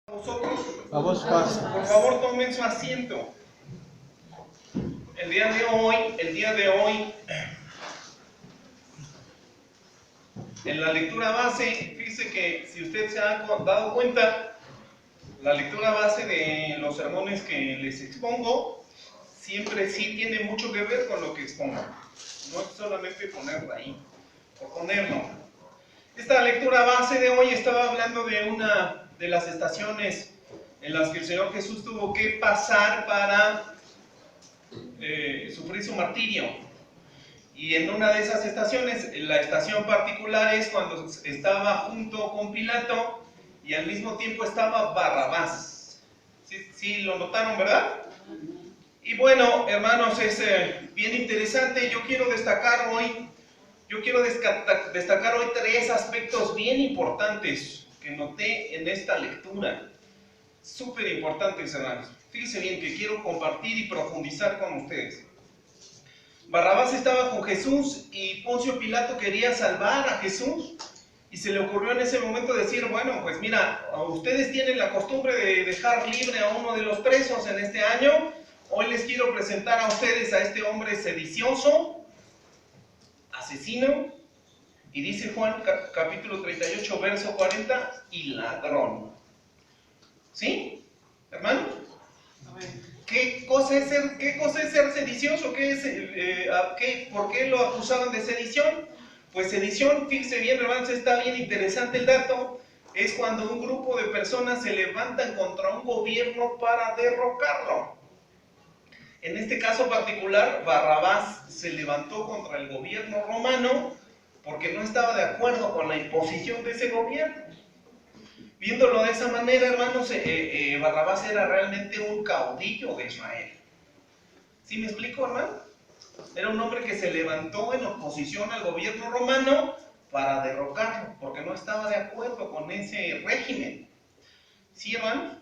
Vosotros, Vamos, pasa. por favor, tomen su asiento. El día de hoy, en la lectura base, fíjese que si usted se ha dado cuenta, la lectura base de los sermones que les expongo, siempre sí tiene mucho que ver con lo que expongo. No es solamente ponerlo ahí, o ponerlo. Esta lectura base de hoy estaba hablando de una de las estaciones en las que el Señor Jesús tuvo que pasar para sufrir su martirio. Y en una de esas estaciones, la estación particular es cuando estaba junto con Pilato y al mismo tiempo estaba Barrabás. ¿Sí lo notaron, verdad? Y bueno, hermanos, es bien interesante. Yo quiero destacar hoy tres aspectos bien importantes que noté en esta lectura. Súper importantes, hermanos. Fíjense bien que quiero compartir y profundizar con ustedes. Barrabás estaba con Jesús y Poncio Pilato quería salvar a Jesús y se le ocurrió en ese momento decir, bueno, pues mira, ustedes tienen la costumbre de dejar libre a uno de los presos en este año. Hoy les quiero presentar a ustedes a este hombre sedicioso, asesino, y dice Juan capítulo 38, verso 40, y ladrón. ¿Sí, hermanos? ¿Qué cosa es ser sedicioso? ¿Por qué lo acusaban de sedición? Pues sedición, fíjense bien, hermanos, está bien interesante el dato, es cuando un grupo de personas se levantan contra un gobierno para derrocarlo. En este caso particular, Barrabás se levantó contra el gobierno romano porque no estaba de acuerdo con la imposición de ese gobierno. Viéndolo de esa manera, hermanos, Barrabás era realmente un caudillo de Israel. ¿Sí me explico, hermano? Era un hombre que se levantó en oposición al gobierno romano para derrocarlo, porque no estaba de acuerdo con ese régimen. ¿Sí, hermano?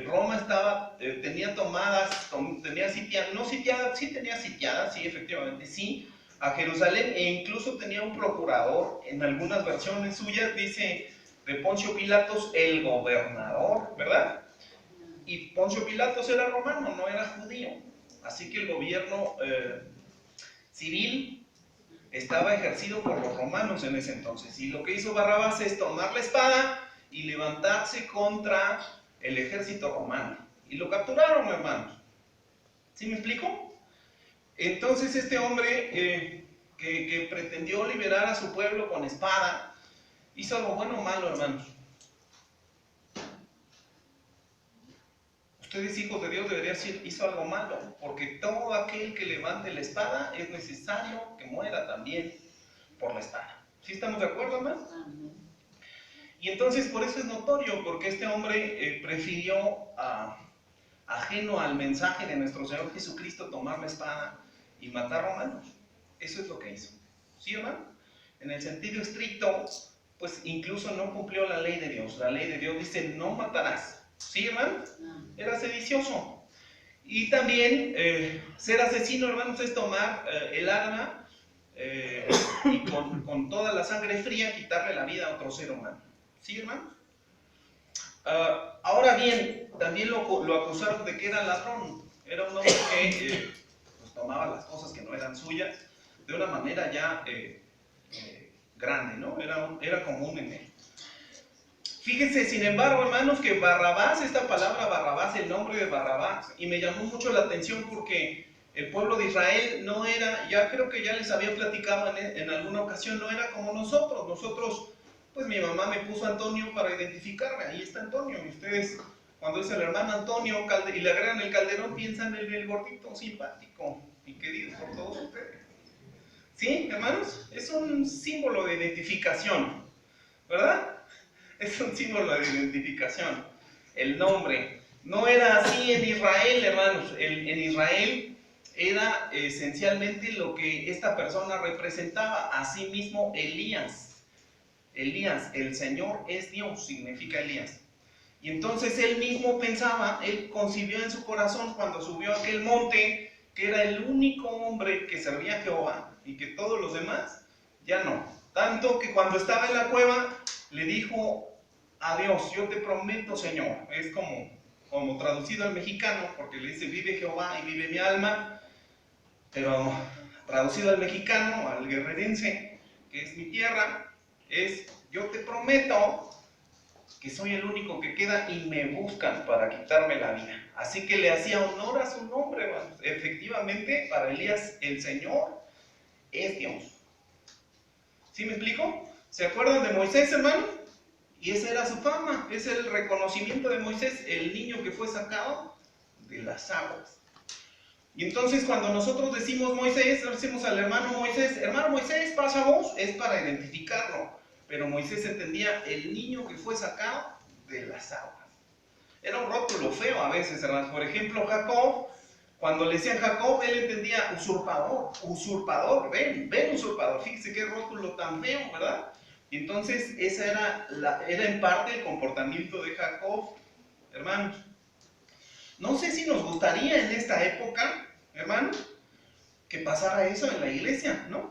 Roma tenía tomadas, tenía sitiadas, sí, efectivamente, sí, a Jerusalén, e incluso tenía un procurador. En algunas versiones suyas dice de Poncio Pilatos el gobernador, ¿verdad? Y Poncio Pilatos era romano, no era judío. Así que el gobierno civil estaba ejercido por los romanos en ese entonces. Y lo que hizo Barrabás es tomar la espada y levantarse contra el ejército romano. Y lo capturaron, hermanos. ¿Sí me explico? Entonces este hombre que pretendió liberar a su pueblo con espada, ¿hizo algo bueno o malo, hermanos? Ustedes, hijos de Dios, deberían decir, hizo algo malo, porque todo aquel que levante la espada es necesario que muera también por la espada. ¿Sí estamos de acuerdo, hermanos? Y entonces por eso es notorio, porque este hombre prefirió, ajeno al mensaje de nuestro Señor Jesucristo, tomar la espada y matar romanos. Eso es lo que hizo. ¿Sí, hermano? En el sentido estricto, pues incluso no cumplió la ley de Dios. La ley de Dios dice, no matarás. ¿Sí, hermano? Era sedicioso. Y también ser asesino, hermanos, es tomar el arma y con toda la sangre fría quitarle la vida a otro ser humano. ¿Sí, hermanos? Ahora bien, también lo acusaron de que era ladrón. Era un hombre que pues tomaba las cosas que no eran suyas de una manera ya grande, ¿no? Era común en él. Fíjense, sin embargo, hermanos, que Barrabás, esta palabra Barrabás, el nombre de Barrabás, y me llamó mucho la atención porque el pueblo de Israel no era, ya creo que ya les había platicado en alguna ocasión, no era como nosotros. Nosotros, pues mi mamá me puso Antonio para identificarme, ahí está Antonio, y ustedes, cuando es el hermano Antonio y le agregan el Calderón, piensan en el gordito simpático y querido por todos ustedes. ¿Sí, hermanos? Es un símbolo de identificación, ¿verdad? Es un símbolo de identificación. El nombre. No era así en Israel, hermanos. En Israel era esencialmente lo que esta persona representaba. Asimismo, Elías. Elías, el Señor es Dios, significa Elías. Y entonces él mismo pensaba, él concibió en su corazón cuando subió a aquel monte, que era el único hombre que servía a Jehová y que todos los demás ya no. Tanto que cuando estaba en la cueva le dijo a Dios, yo te prometo, Señor. Es como traducido al mexicano, porque le dice, vive Jehová y vive mi alma, pero traducido al mexicano, al guerrerense, que es mi tierra, es, yo te prometo que soy el único que queda y me buscan para quitarme la vida. Así que le hacía honor a su nombre, hermanos. Efectivamente, para Elías, el Señor es Dios. ¿Sí me explico? ¿Se acuerdan de Moisés, hermano? Y esa era su fama, es el reconocimiento de Moisés, el niño que fue sacado de las aguas. Y entonces cuando nosotros decimos Moisés, decimos al hermano Moisés, pasa vos, es para identificarlo. Pero Moisés entendía el niño que fue sacado de las aguas. Era un rótulo feo a veces, hermanos. Por ejemplo, Jacob, cuando le decían Jacob, él entendía usurpador, ven usurpador. Fíjese qué rótulo tan feo, ¿verdad? Y entonces esa era en parte el comportamiento de Jacob, hermanos. No sé si nos gustaría en esta época, hermanos, que pasara eso en la iglesia, ¿no?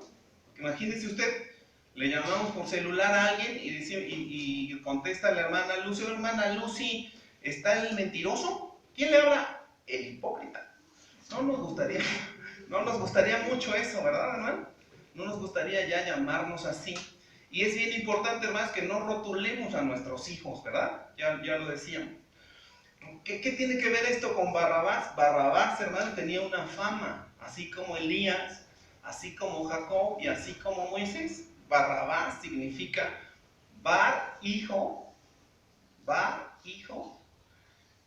Imagínese usted, le llamamos por celular a alguien y contesta la hermana Lucy, ¿está el mentiroso? ¿Quién le habla? El hipócrita. No nos gustaría mucho eso, ¿verdad, hermano? No nos gustaría ya llamarnos así. Y es bien importante, hermanos, que no rotulemos a nuestros hijos, ¿verdad? Ya lo decíamos. ¿Qué tiene que ver esto con Barrabás? Barrabás, hermano, tenía una fama, así como Elías, así como Jacob y así como Moisés. Barrabás significa hijo,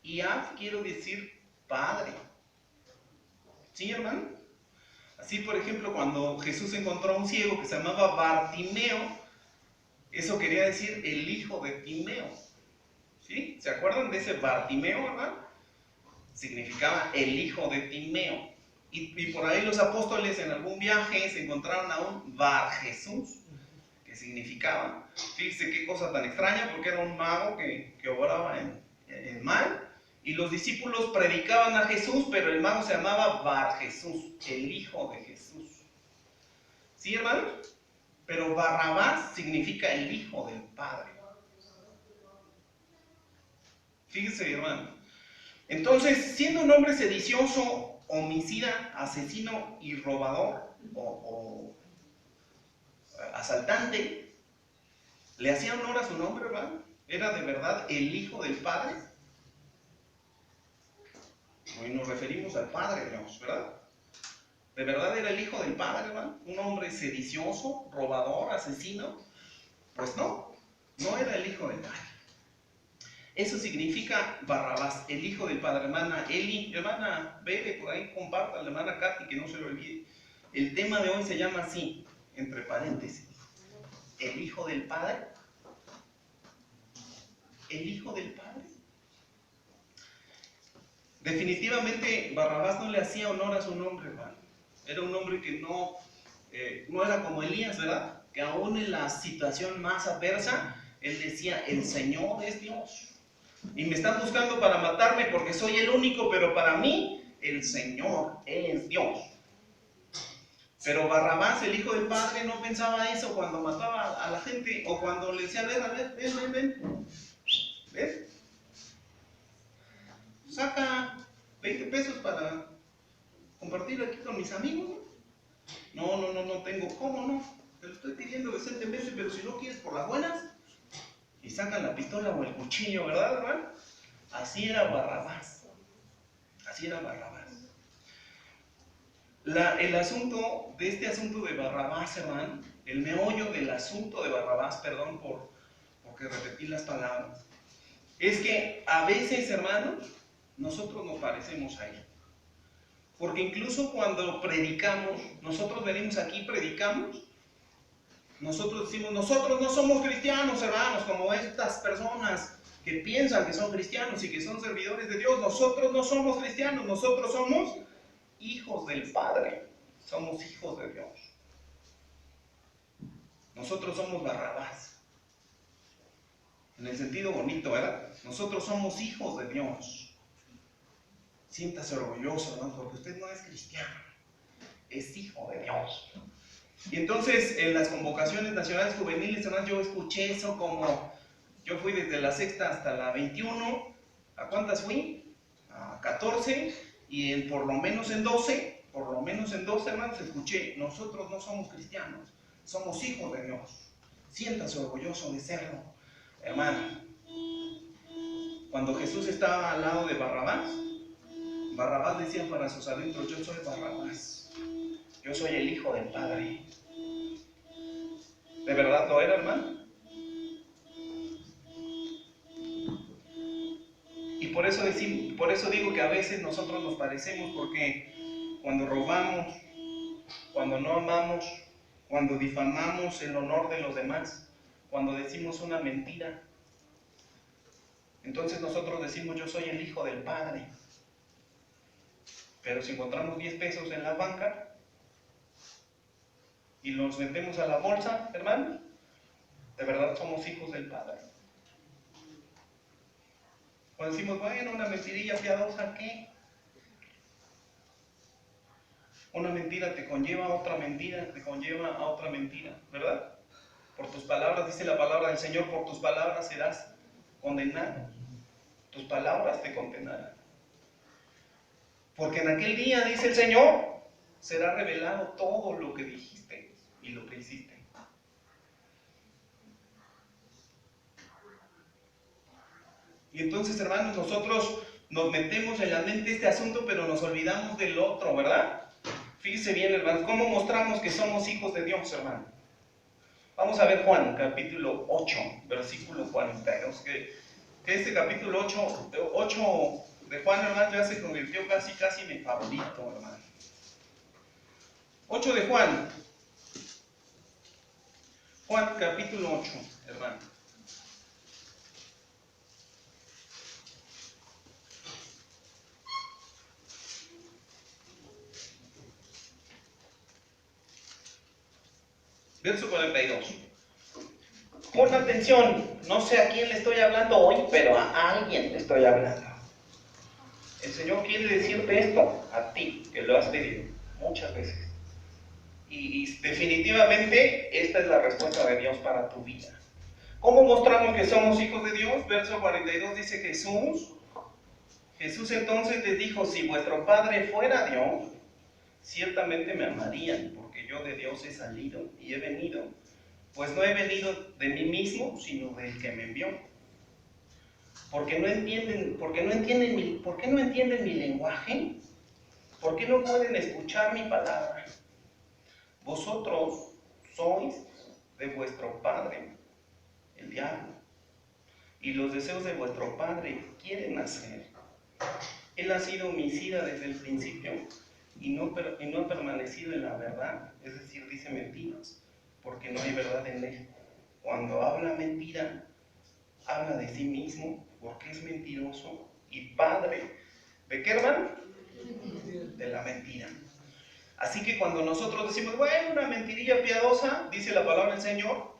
y Ab quiero decir padre. ¿Sí, hermano? Así, por ejemplo, cuando Jesús encontró a un ciego que se llamaba Bartimeo, eso quería decir el hijo de Timeo. ¿Sí? ¿Se acuerdan de ese Bartimeo, hermano? Significaba el hijo de Timeo. Y por ahí los apóstoles en algún viaje se encontraron a un Bar Jesús, que significaba, fíjense qué cosa tan extraña, porque era un mago que obraba en mal, y los discípulos predicaban a Jesús, pero el mago se llamaba Bar Jesús, el hijo de Jesús. ¿Sí, hermanos? Pero Barrabás significa el hijo del Padre. Fíjense, hermano. Entonces, siendo un hombre sedicioso, homicida, asesino y robador o asaltante, ¿le hacía honor a su nombre, hermano? ¿Era de verdad el hijo del Padre? Hoy nos referimos al Padre Dios, ¿verdad? ¿De verdad era el hijo del Padre, hermano? ¿Un hombre sedicioso, robador, asesino? Pues no era el hijo del Padre. Eso significa Barrabás, el hijo del Padre. Hermana Eli, hermana Bebe, por ahí comparta, la hermana Katy, que no se lo olvide. El tema de hoy se llama así, entre paréntesis, el hijo del Padre. ¿El hijo del Padre? Definitivamente Barrabás no le hacía honor a su nombre, hermano. Era un hombre que no era como Elías, ¿verdad? Que aún en la situación más adversa, él decía, el Señor es Dios. Y me están buscando para matarme porque soy el único, pero para mí, el Señor es Dios. Pero Barrabás, el hijo del Padre, no pensaba eso cuando mataba a la gente o cuando le decía, ven. ¿Ves? Saca 20 pesos para compartir aquí con mis amigos. No tengo. ¿Cómo no? Te lo estoy pidiendo decentemente, pero si no quieres por las buenas. Y sacan la pistola o el cuchillo, ¿verdad, hermano? Así era Barrabás. El asunto de Barrabás, hermano, el meollo del asunto de Barrabás, perdón porque repetí las palabras, es que a veces, hermanos, nosotros nos parecemos a él. Porque incluso cuando predicamos, nosotros venimos aquí, predicamos, nosotros decimos, nosotros no somos cristianos, hermanos, como estas personas que piensan que son cristianos y que son servidores de Dios. Nosotros no somos cristianos, nosotros somos hijos del Padre, somos hijos de Dios. Nosotros somos Barrabás, en el sentido bonito, ¿verdad? Nosotros somos hijos de Dios. Siéntase orgulloso, hermano, porque usted no es cristiano, es hijo de Dios. Y entonces en las convocaciones nacionales juveniles, hermano, yo escuché eso como Yo fui desde la sexta hasta la 21. ¿A cuántas fui? A 14. Y por lo menos en 12, hermanos, escuché, nosotros no somos cristianos, somos hijos de Dios. Siéntase orgulloso de serlo, hermano. Cuando Jesús estaba al lado de Barrabás, Barrabás decía para sus adentros, yo soy Barrabás, yo soy el hijo del Padre. ¿De verdad lo era, hermano? Y por eso digo que a veces nosotros nos parecemos, porque cuando robamos, cuando no amamos, cuando difamamos el honor de los demás, cuando decimos una mentira, entonces nosotros decimos yo soy el hijo del Padre. Pero si encontramos 10 pesos en la banca y los metemos a la bolsa, hermano, de verdad somos hijos del Padre. Cuando decimos, bueno, una mentirilla piadosa, ¿qué? Una mentira te conlleva a otra mentira, ¿verdad? Por tus palabras, dice la palabra del Señor, por tus palabras serás condenado. Tus palabras te condenarán. Porque en aquel día, dice el Señor, será revelado todo lo que dijiste y lo que hiciste. Y entonces, hermanos, nosotros nos metemos en la mente este asunto, pero nos olvidamos del otro, ¿verdad? Fíjese bien, hermanos, ¿cómo mostramos que somos hijos de Dios, hermano? Vamos a ver Juan, capítulo 8, versículo 42, que este capítulo 8 de Juan, hermano, ya se convirtió casi en mi favorito, hermano. 8 de Juan. Juan, capítulo 8, hermano. Verso 42. Pon atención, no sé a quién le estoy hablando hoy, pero a alguien le estoy hablando. El Señor quiere decirte esto a ti, que lo has pedido muchas veces. Y definitivamente esta es la respuesta de Dios para tu vida. ¿Cómo mostramos que somos hijos de Dios? Verso 42 dice Jesús entonces les dijo, si vuestro Padre fuera Dios, ciertamente me amarían, porque yo de Dios he salido y he venido, pues no he venido de mí mismo, sino del que me envió. ¿Por qué no entienden mi lenguaje? ¿Por qué no pueden escuchar mi palabra? Vosotros sois de vuestro padre, el diablo, y los deseos de vuestro padre quieren hacer. Él ha sido homicida desde el principio y no ha permanecido en la verdad, es decir, dice mentiras, porque no hay verdad en él. Cuando habla mentira, habla de sí mismo, porque es mentiroso y padre. ¿De qué, hermano? De la mentira. Así que cuando nosotros decimos, bueno, una mentirilla piadosa, dice la palabra del Señor,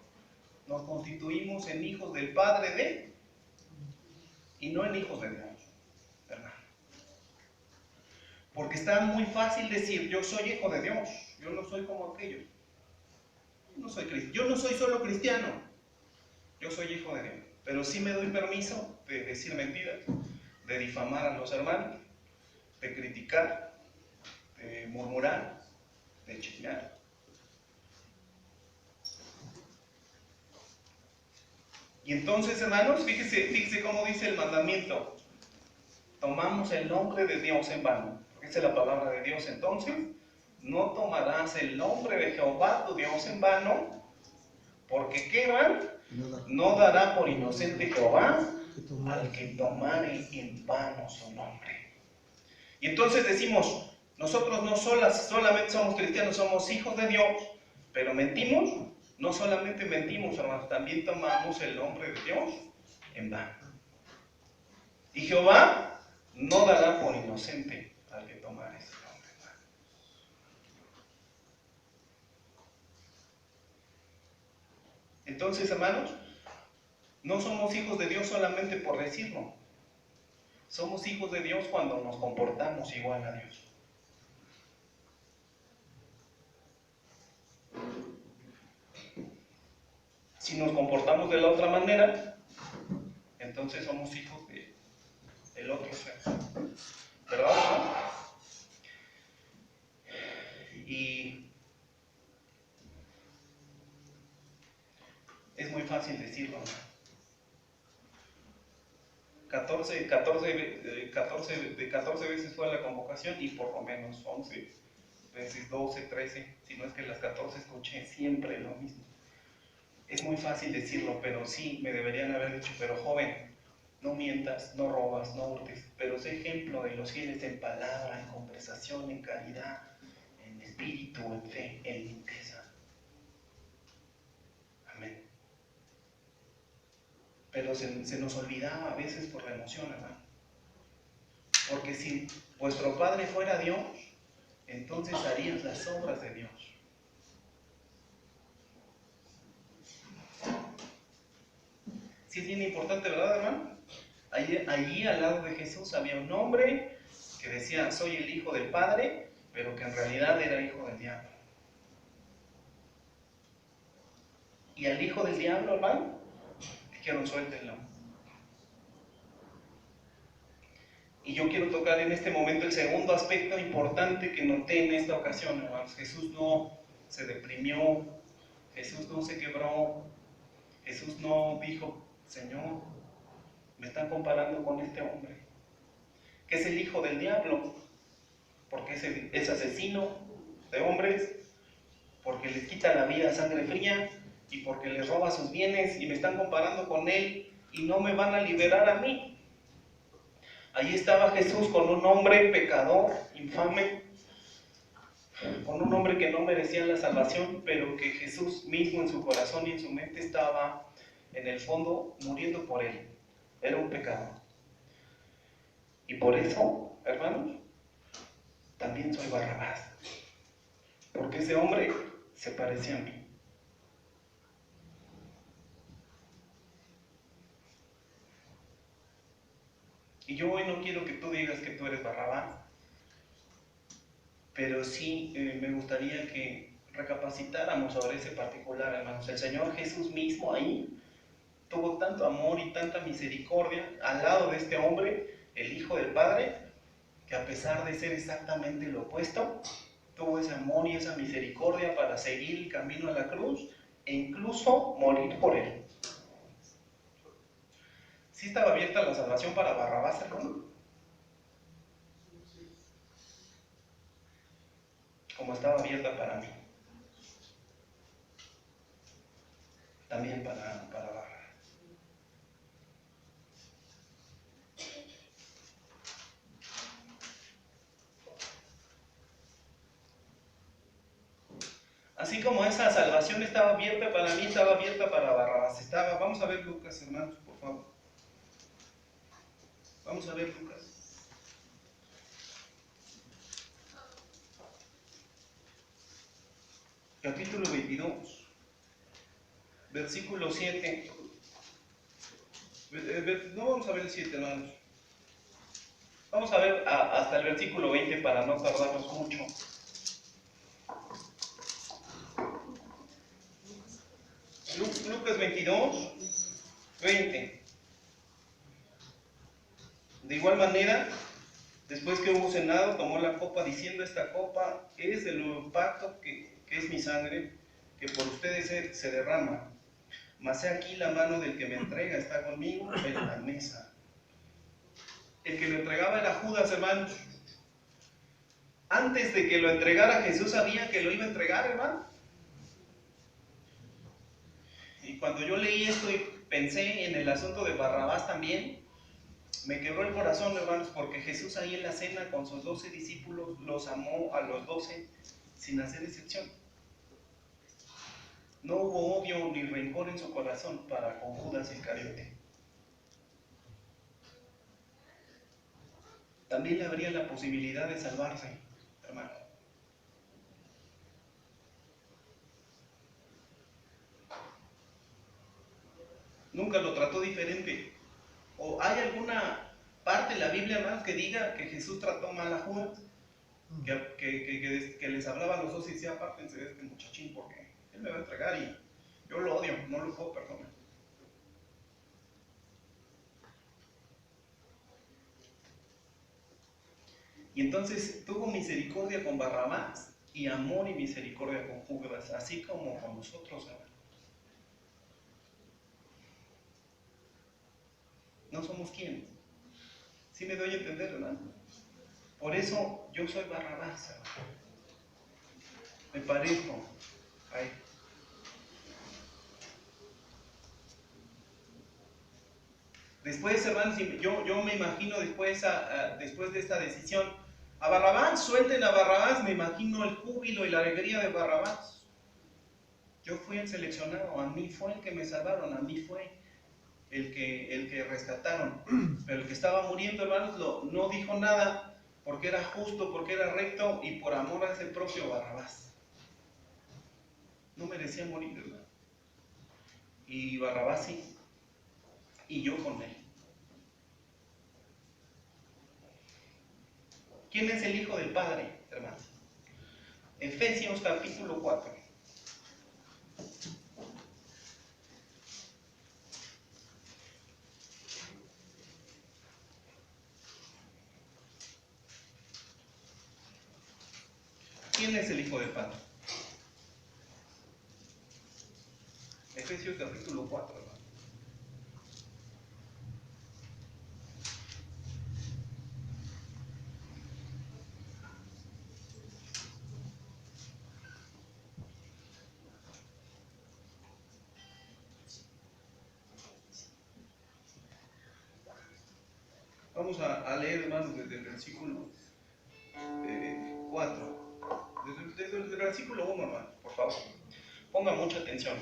nos constituimos en hijos del Padre de, y no en hijos de Dios, hermano. Porque está muy fácil decir, yo soy hijo de Dios, yo no soy como aquellos. Yo no soy solo cristiano, yo soy hijo de Dios. Pero sí me doy permiso de decir mentiras, de difamar a los hermanos, de criticar, de murmurar, de chismear. Y entonces, hermanos, fíjese cómo dice el mandamiento. Tomamos el nombre de Dios en vano. Dice la palabra de Dios entonces, no tomarás el nombre de Jehová tu Dios en vano, porque ¿qué van? No dará por inocente Jehová al que tomare en vano su nombre. Y entonces decimos, nosotros no solamente somos cristianos, somos hijos de Dios, pero mentimos. No solamente mentimos, hermanos, también tomamos el nombre de Dios en vano. Y Jehová no dará por inocente al que tomare ese nombre en vano. Entonces, hermanos, no somos hijos de Dios solamente por decirlo. Somos hijos de Dios cuando nos comportamos igual a Dios. Si nos comportamos de la otra manera, entonces somos hijos del otro ser. ¿Verdad? Y es muy fácil decirlo, ¿no? 14 veces fue a la convocación y por lo menos 11 veces, 12, 13, si no es que las 14 escuché siempre lo mismo. Es muy fácil decirlo, pero sí, me deberían haber dicho, pero joven, no mientas, no robas, no hurtes, pero sé ejemplo de los fieles en palabra, en conversación, en caridad, en espíritu, en fe, en limpieza. Amén. Pero se nos olvidaba a veces por la emoción, hermano. Porque si vuestro Padre fuera Dios, entonces harías las obras de Dios. Sí es bien importante, ¿verdad, hermano? Allí al lado de Jesús había un hombre que decía, soy el hijo del Padre, pero que en realidad era hijo del diablo. Y al hijo del diablo, hermano, dijeron, suéltenlo. Y yo quiero tocar en este momento el segundo aspecto importante que noté en esta ocasión, hermanos. Jesús no se deprimió, Jesús no se quebró, Jesús no dijo, Señor, me están comparando con este hombre, que es el hijo del diablo, porque es asesino de hombres, porque les quita la vida a sangre fría y porque les roba sus bienes y me están comparando con él y no me van a liberar a mí. Allí estaba Jesús con un hombre pecador, infame, con un hombre que no merecía la salvación, pero que Jesús mismo en su corazón y en su mente estaba en el fondo muriendo por él. Era un pecador. Y por eso, hermanos, también soy Barrabás. Porque ese hombre se parecía a mí. Y yo hoy no quiero que tú digas que tú eres Barrabás, pero sí me gustaría que recapacitáramos sobre ese particular, hermanos. El Señor Jesús mismo ahí tuvo tanto amor y tanta misericordia al lado de este hombre, el Hijo del Padre, que a pesar de ser exactamente lo opuesto, tuvo ese amor y esa misericordia para seguir el camino a la cruz e incluso morir por él. ¿Sí estaba abierta la salvación para Barrabás, hermano? Como estaba abierta para mí. También para Barrabás. Así como esa salvación estaba abierta para mí, estaba abierta para Barrabás. Vamos a ver Lucas, hermanos, por favor. Vamos a ver Lucas. Capítulo 22, versículo 7. No vamos a ver el 7, hermanos. Vamos a ver hasta el versículo 20 para no tardarnos mucho. Lucas 22, 20. De igual manera, después que hubo cenado, tomó la copa diciendo, esta copa es del nuevo pacto que es mi sangre, que por ustedes se derrama. Mas he aquí la mano del que me entrega está conmigo en la mesa. El que lo entregaba era Judas, hermanos. Antes de que lo entregara, Jesús sabía que lo iba a entregar, hermano. Y cuando yo leí esto y pensé en el asunto de Barrabás también, me quebró el corazón, hermanos, porque Jesús ahí en la cena con sus 12 discípulos los amó a los 12 sin hacer excepción. No hubo odio ni rencor en su corazón para con Judas Iscariote. También le habría la posibilidad de salvarse, hermano. Nunca lo trató diferente. ¿O hay alguna parte en la Biblia, hermanos, que diga que Jesús trató mal a Judas? Que les hablaba a los dos y decía, apártense de este muchachín porque él me va a entregar y yo lo odio, no lo puedo perdonar. Y entonces tuvo misericordia con Barrabás y amor y misericordia con Judas, así como con nosotros, hermano. No somos quién. ¿Sí me doy a entender, hermano? Por eso yo soy Barrabás, hermano. Me parezco a él. Después, hermanos, yo me imagino después de esta decisión, a Barrabás, suelten a Barrabás, me imagino el júbilo y la alegría de Barrabás. Yo fui el seleccionado, a mí fue el que me salvaron, a mí fue el que rescataron. Pero el que estaba muriendo, hermanos, no dijo nada porque era justo, porque era recto y por amor a ese propio Barrabás. No merecía morir, hermano. Y Barrabás sí, y yo con él. ¿Quién es el Hijo del Padre, hermano? Efesios capítulo 4. ¿Quién es el Hijo del Padre? Efesios capítulo 4, hermano. Vamos a leer, hermanos, desde el versículo 4. Desde el versículo 1, hermano, por favor. Ponga mucha atención.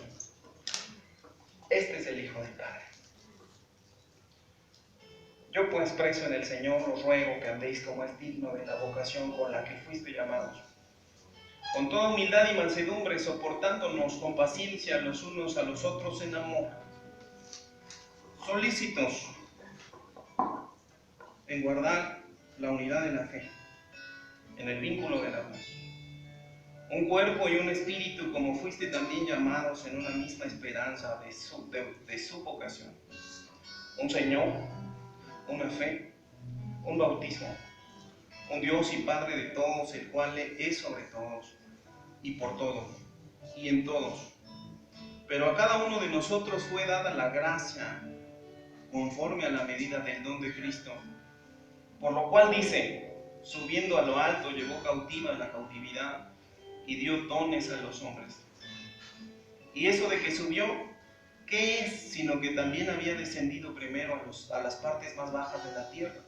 Este es el Hijo del Padre. Yo pues, preso en el Señor, os ruego que andéis como es digno de la vocación con la que fuiste llamados, con toda humildad y mansedumbre, soportándonos con paciencia los unos a los otros en amor, solícitos en guardar la unidad de la fe, en el vínculo de la paz. Un cuerpo y un espíritu, como fuiste también llamados en una misma esperanza de su vocación. Un Señor, una fe, un bautismo, un Dios y Padre de todos, el cual es sobre todos, y por todos, y en todos. Pero a cada uno de nosotros fue dada la gracia, conforme a la medida del don de Cristo. Por lo cual dice, subiendo a lo alto, llevó cautiva la cautividad, y dio dones a los hombres. Y eso de que subió, ¿qué es? Sino que también había descendido primero a las partes más bajas de la tierra.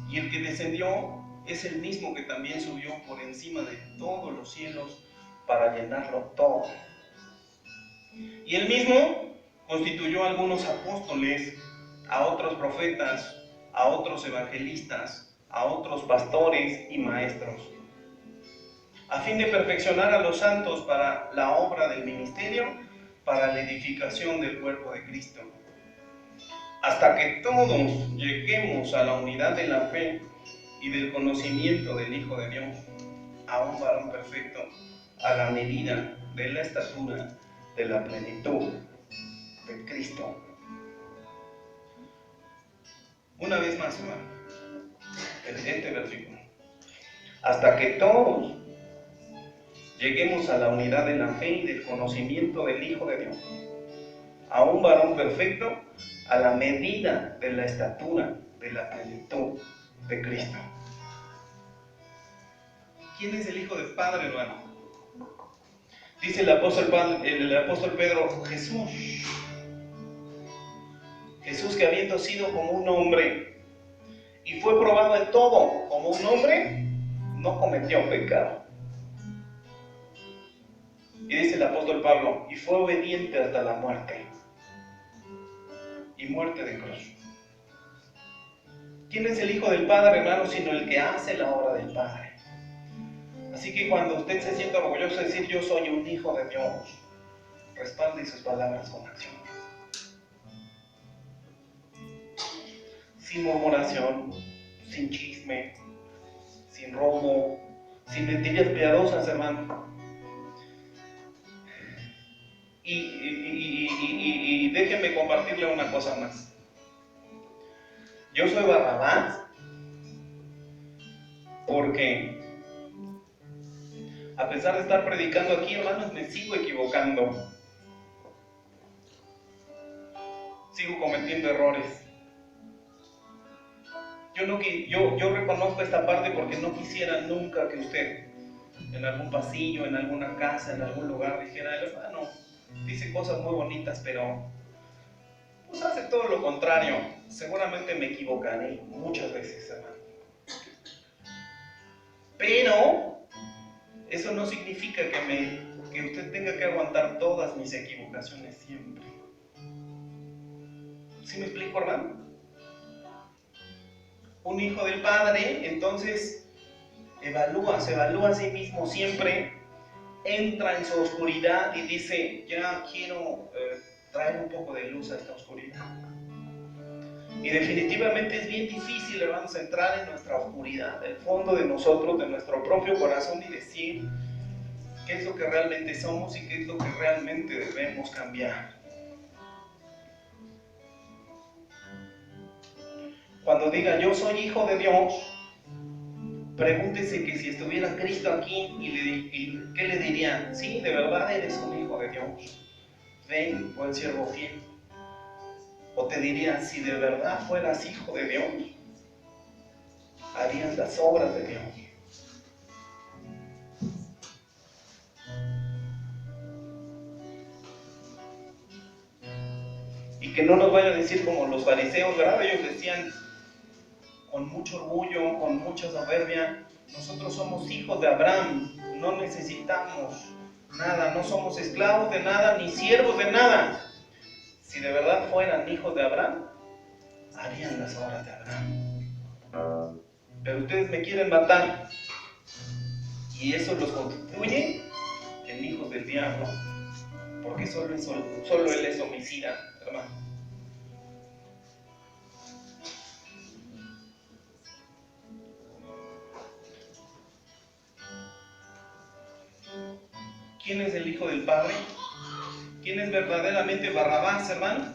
Y el que descendió es el mismo que también subió por encima de todos los cielos para llenarlo todo. Y él mismo constituyó a algunos apóstoles, a otros profetas, a otros evangelistas, a otros pastores y maestros, a fin de perfeccionar a los santos para la obra del ministerio, para la edificación del cuerpo de Cristo, hasta que todos lleguemos a la unidad de la fe y del conocimiento del Hijo de Dios, a un varón perfecto, a la medida de la estatura de la plenitud de Cristo. Una vez más, hermano, este versículo. Hasta que todos lleguemos a la unidad de la fe y del conocimiento del Hijo de Dios, a un varón perfecto, a la medida de la estatura de la plenitud de Cristo. ¿Quién es el Hijo del Padre, hermano? Dice el apóstol Pedro, Jesús. Jesús, que habiendo sido como un hombre y fue probado en todo como un hombre, no cometió pecado. Y dice el apóstol Pablo, y fue obediente hasta la muerte, y muerte de cruz. ¿Quién es el Hijo del Padre, hermano, sino el que hace la obra del Padre? Así que cuando usted se sienta orgulloso de decir, yo soy un hijo de Dios, respalde sus palabras con acción. Sin murmuración, sin chisme, sin robo, sin mentiras piadosas, hermano. Y déjenme compartirle una cosa más. Yo soy Barrabás Porque a pesar de estar predicando aquí, hermanos, me sigo equivocando. Sigo cometiendo errores. Yo reconozco esta parte porque no quisiera nunca que usted en algún pasillo, en alguna casa, en algún lugar dijera: el hermano dice cosas muy bonitas, pero pues hace todo lo contrario. Seguramente me equivocaré muchas veces, hermano. Pero eso no significa que usted tenga que aguantar todas mis equivocaciones siempre. ¿Sí me explico, hermano? Un hijo del Padre, entonces, se evalúa a sí mismo siempre, entra en su oscuridad y dice: ya quiero traer un poco de luz a esta oscuridad. Y definitivamente es bien difícil, hermanos, entrar en nuestra oscuridad, el fondo de nosotros, de nuestro propio corazón, y decir qué es lo que realmente somos y qué es lo que realmente debemos cambiar. Cuando diga yo soy hijo de Dios, pregúntese que si estuviera Cristo aquí, y ¿qué le dirían? Sí, de verdad eres un hijo de Dios. Ven, buen siervo fiel. O te dirían: si de verdad fueras hijo de Dios, harías las obras de Dios. Y que no nos vaya a decir como los fariseos, ¿verdad? Ellos decían con mucho orgullo, con mucha soberbia: nosotros somos hijos de Abraham, no necesitamos nada, no somos esclavos de nada, ni siervos de nada. Si de verdad fueran hijos de Abraham, harían las obras de Abraham. Pero ustedes me quieren matar, y eso los constituye en hijos del diablo, porque solo él es homicida, hermano. ¿Quién es el hijo del Padre? ¿Quién es verdaderamente Barrabás, hermano?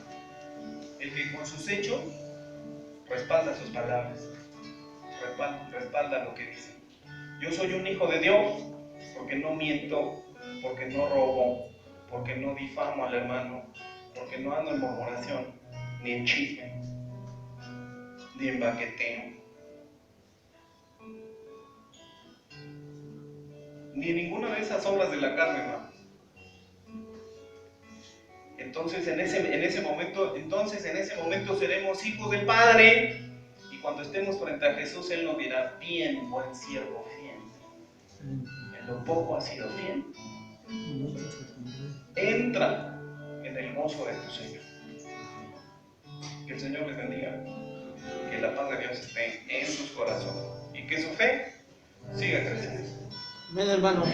El que con sus hechos respalda sus palabras, respalda lo que dice. Yo soy un hijo de Dios porque no miento, porque no robo, porque no difamo al hermano, porque no ando en murmuración, ni en chisme, ni en baqueteo, ni en ninguna de esas obras de la carne, hermano. Entonces en ese momento seremos hijos del Padre, y cuando estemos frente a Jesús, Él nos dirá: bien, buen siervo fiel, en lo poco has sido fiel, entra en el gozo de tu Señor. Que el Señor les bendiga, que la paz de Dios esté en sus corazones y que su fe siga creciendo. Amén, hermano.